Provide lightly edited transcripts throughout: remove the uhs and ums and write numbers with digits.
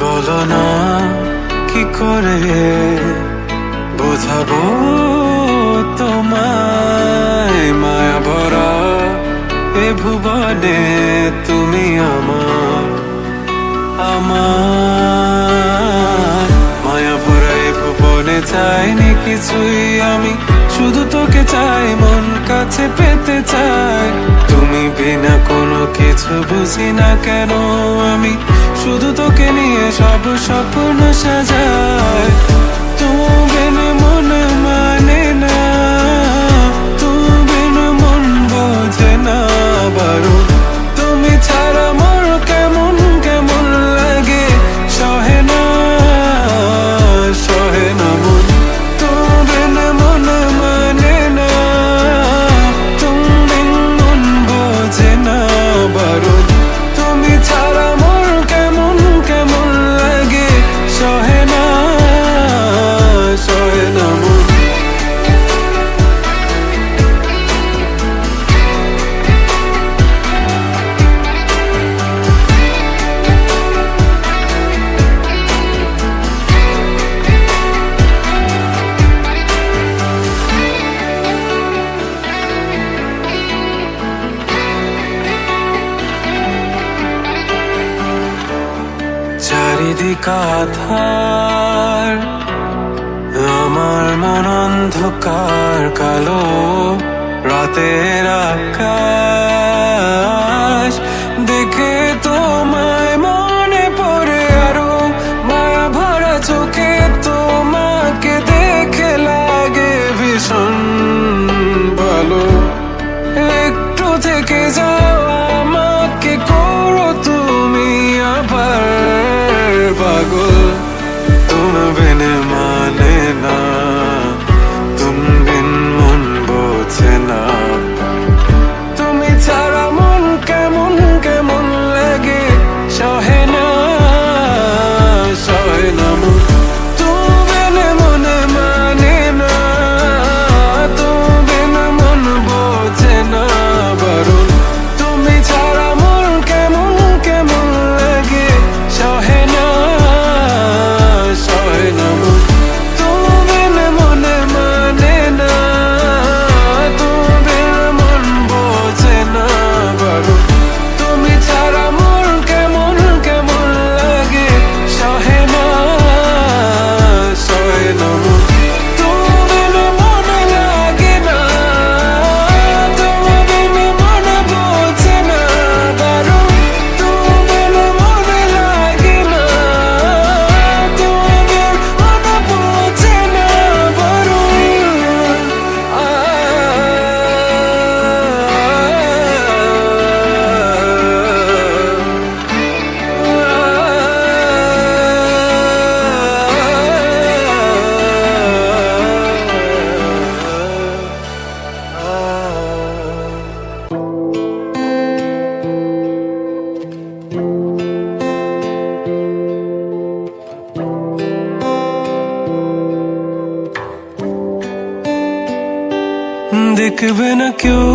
বলো না কি করে বোঝাবো তোমায়, মায়া ভরা এ ভুবনে তুমি আমার আমার। মায়া ভরা এ ভুবনে চাইনি কিছুই আমি, শুধু তোকে চাই, মন কাছে পেতে চাই। তুমি বিনা কোনো কিছু বুঝি না কেন আমি, শুধু তোকে নিয়ে সব স্বপ্ন সাজাই। তুমি বিনে মন মানে না, তুমি বিনে মন বোঝে না বারো। তুমি ছাড়া মোর কেমন কেমন লাগে, সহে না সহে না মন। তুমি বিনে মন মানে না, তুমি বিন মন বোঝে না বারো। তুমি ছাড়া মোর কেমন কেমন লাগে, সহে না সহে না মন। চারিদিক আধার, আমার মন অন্ধকার কালো। রাতের আকাশ দেখে তোমায় মনে পড়ে আরো, মায়া ভরা চোখে তোমাকে দেখে লাগে ভীষণ ভালো। একটু থেকে যাও, আমাকে করো তুমি আবার পাগল। তুমি বিনে মানে না, তুমি বিন মন বোঝে না। তুমি ছাড়া মন কেমন কেমন লাগে, সহে না সহে না মন। তুমি বিনে মনে মানে না, তুমি বিনে মন বোঝে না বারণ। তুমি ছাড়া মন কেমন কেমন লাগে, সহে না সহে না মন। তুমি বিনে মনে মানে না, তুমি বিনে মন বোঝে না বারণ। তুমি ছাড়া মন কেমন কেমন লাগে, সহে না সহে না মন। তুমি বিনে মনে লাগে না, তুমি বিনে মনে বোঝে না বারণ। তুমি বিনে মনে লাগে না, তুমি বিনে মনে বোঝে না বারণ। দেখবে না কেউ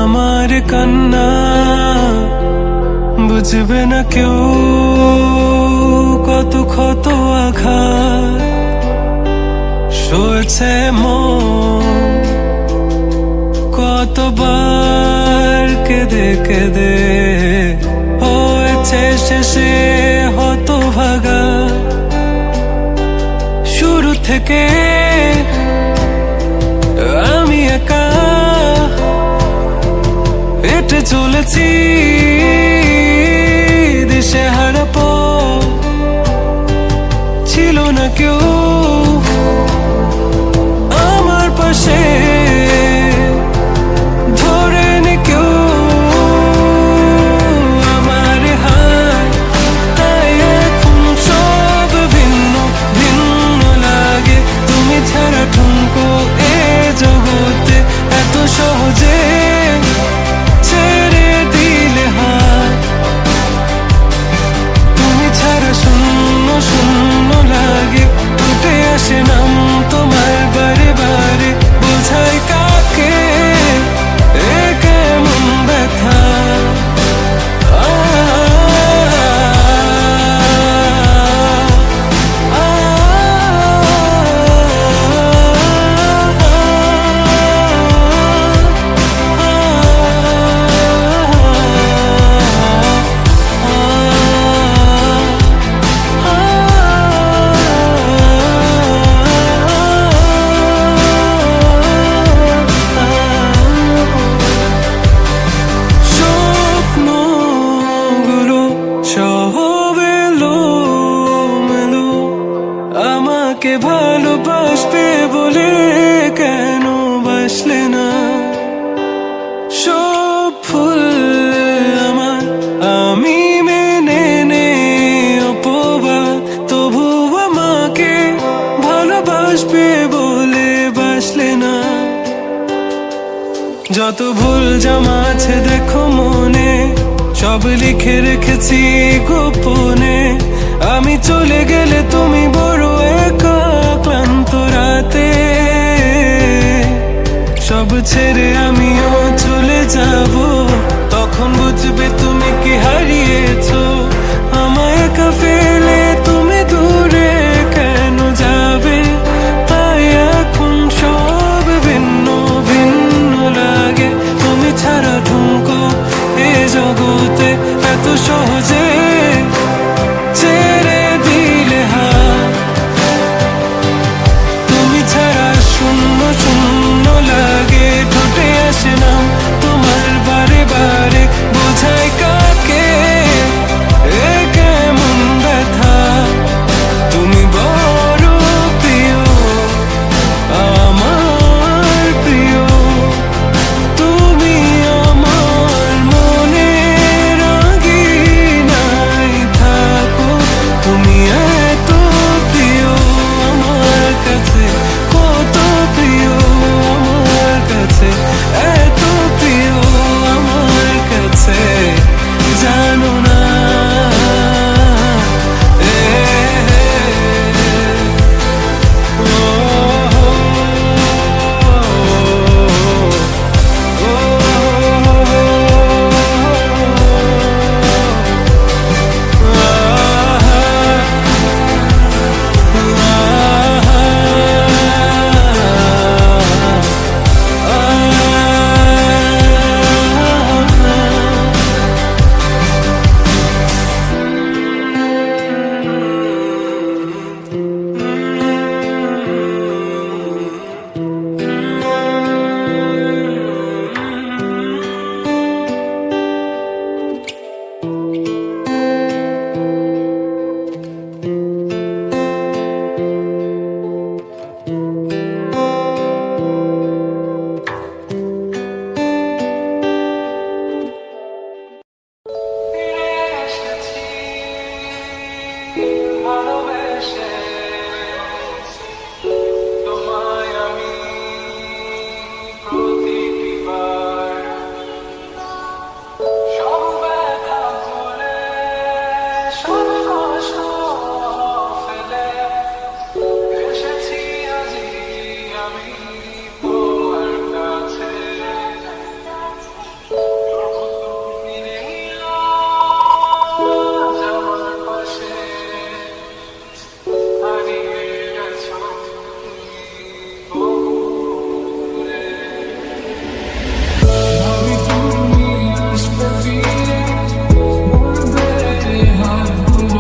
আমার কান্না, বুঝবে না কেউ কত ক্ষত আঘাত সয়েছে মন। কতবার কেঁদে কেঁদে হয়েছে শেষে হতভাগা। শুরু থেকে আমি একা হেঁটে চলেছি দিশেহারা পথ। ছিল না কেউ আমার পাশে, ধরেনি কেউ আমার হাত। তাই এখন সব ভিন্ন ভিন্ন লাগে, তুমি ছাড়া ঠুনকো এ জগতে এত সহজে ছেড়ে দিলে হাত। তুমি ছাড়া শূন্য শূন্য লাগে, আমাকে ভালোবাসবে বলে কেন বাসলে না? সব ফুল আমার আমি মেনে নে অপবাদ, তবু আমাকে ভালোবাসবে বলে বাসলে না। যত ভুল জমা আছে দেখো মনে, সব লিখে রেখেছি গোপনে। আমি চলে গেলে তুমি বড় একা ক্লান্ত রাতে, সব ছেড়ে আমিও চলে যাব। তখন বুঝবে তুমি কি হারিয়েছো, আমায় একা ফেলে তুমি দূরে কেন যাবে? তাই এখন সব ভিন্ন ভিন্ন লাগে, তুমি ছাড়া ঠুমকো এ জগতে এত সহজে ছেড়ে দিলে হাত। তুমি ছাড়া শূন্য শূন্য লাগে, ঠোঁটে আসে না তোমার বারে বারে, বোঝাই কাকে এ কেমন ব্যথা। তুমি বড় প্রিয় আমার প্রিয়, তুমি আমার মনে রাঙিনাই থাকো। তুমি এত প্রিয় আমার কাছে, কত প্রিয় আমার কাছে, এত প্রিয় আমার কাছে, জানো না? ভালোবেসে তোমায় আমি প্রতিবার সব ব্যথা ভুলে, সব কষ্ট ফেলে এসেছি আজি আমি তোমার কাছে। তুমি নেই আজ আমার পাশে, হারিয়ে গেছো দূরে। ভাবি তুমি আসবে ফিরে, বলবে হাত ধরে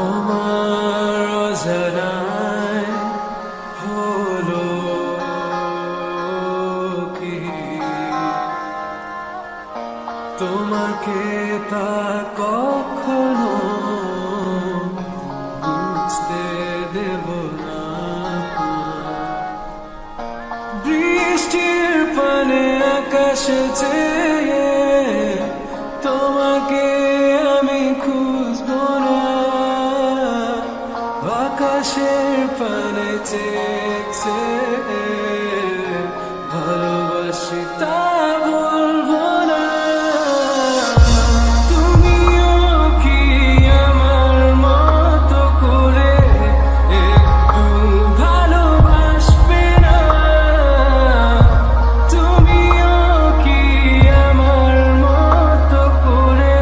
আমার অজানায় হলো কি তোমাকে তা কখনো বুঝতে দেব না। বৃষ্টির পানে আকাশে চেয়ে তোমাকে আমি খুঁজবো না। আকাশের পানে চেয়ে ভালোবাসি তা বলবো না। তুমিও কি আমার মতো করে একটু ভালোবাসবে না? তুমিও কি আমার মতো করে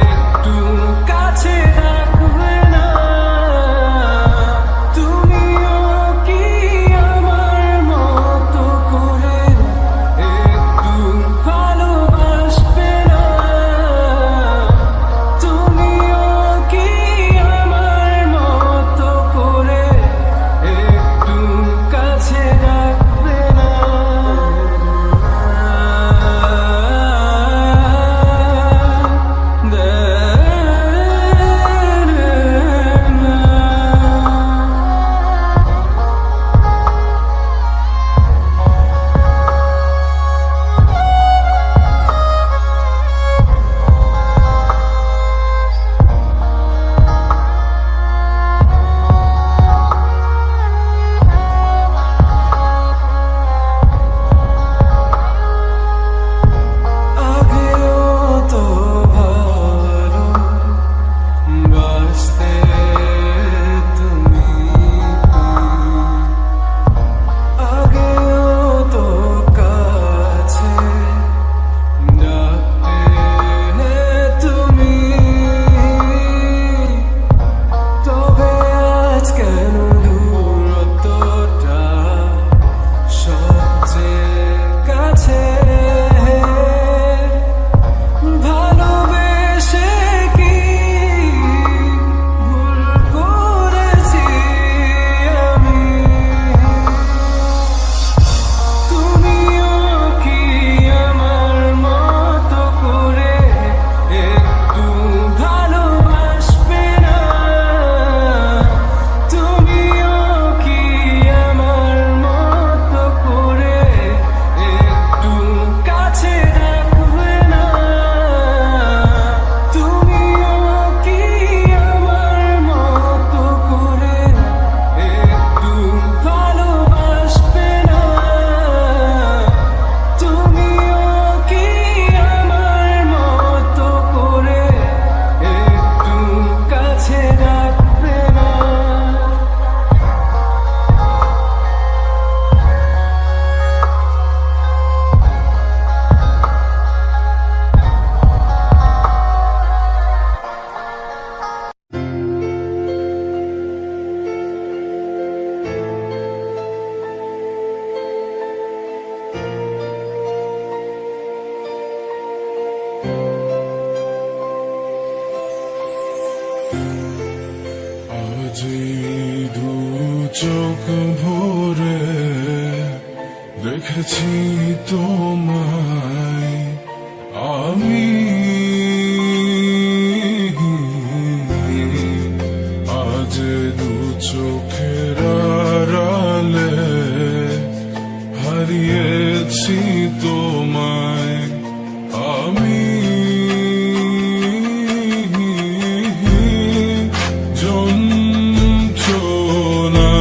একটু কাছে রাখবে না? তুমিও কি আমার মতো করে একটু ভালোবাসবে না? তুমিও কি আমার মতো করে একটু কাছে রাখবে না? আগেও তো ভালো বাসতে তুমি, আগেও তো কাছে ডাকতে তুমি। তবে আজ কেন দূরত্বটা সবচেয়ে কাছে? ভালোবেসে কি ভুল করেছি আমি? তুমিও কি আমার মতো করে একটু ভালোবাসবে না? তুমিও কি আমার মতো করে একটু কাছে রাখবে না? তুমিও কি আমার মতো করে একটু ভালোবাসবে না? তুমিও কি আমার মতো করে একটু কাছে রাখবে না? আজ দু চোখ ভরে দেখেছি তোমায় আমি, আজ দু চোখের আড়ালে হারিয়েছি তোমায় আমি। যন্ত্রণা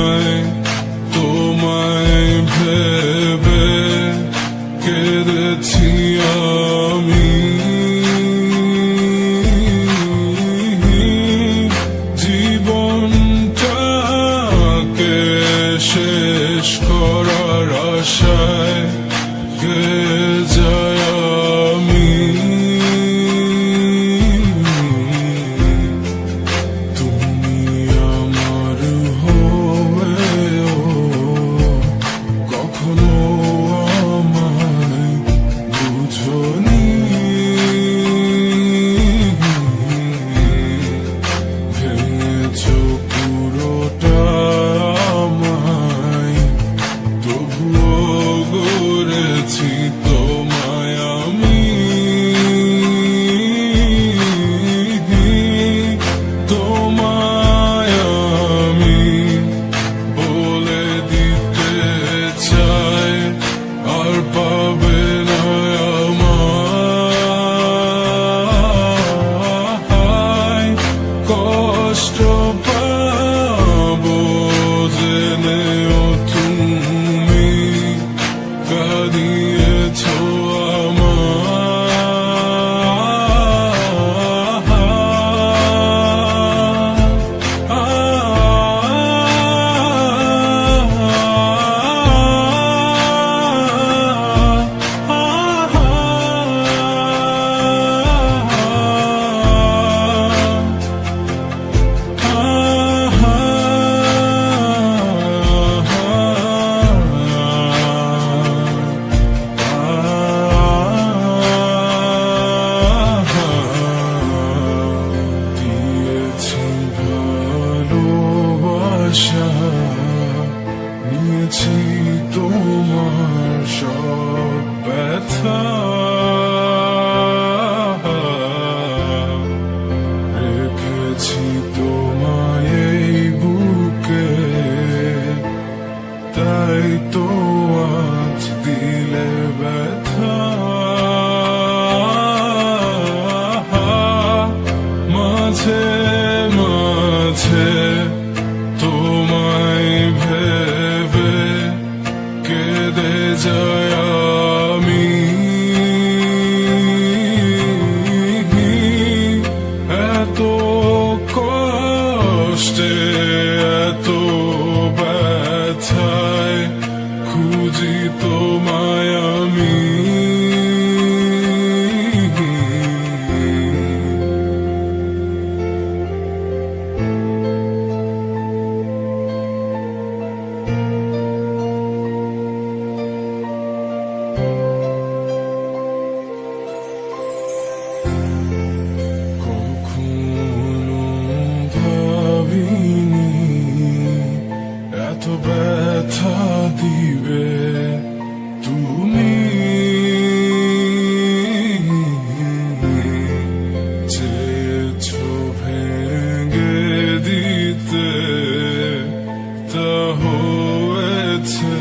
জেনেছি তোমার সব ব্যথা, রেখেছি তোমায় এই বুকে, তাই তো আজ দিলে ব্যথা। মাঝে মাঝে তোমায় ভেবে কেঁদে যায় আমি, এত কষ্টে এত ব্যথায় খুঁজি তোমায় আমি। কখনো ভাবিনি এত ব্যথা দিবে তুমি, চেয়েছো ভেঙে দিতে তা হয়েছে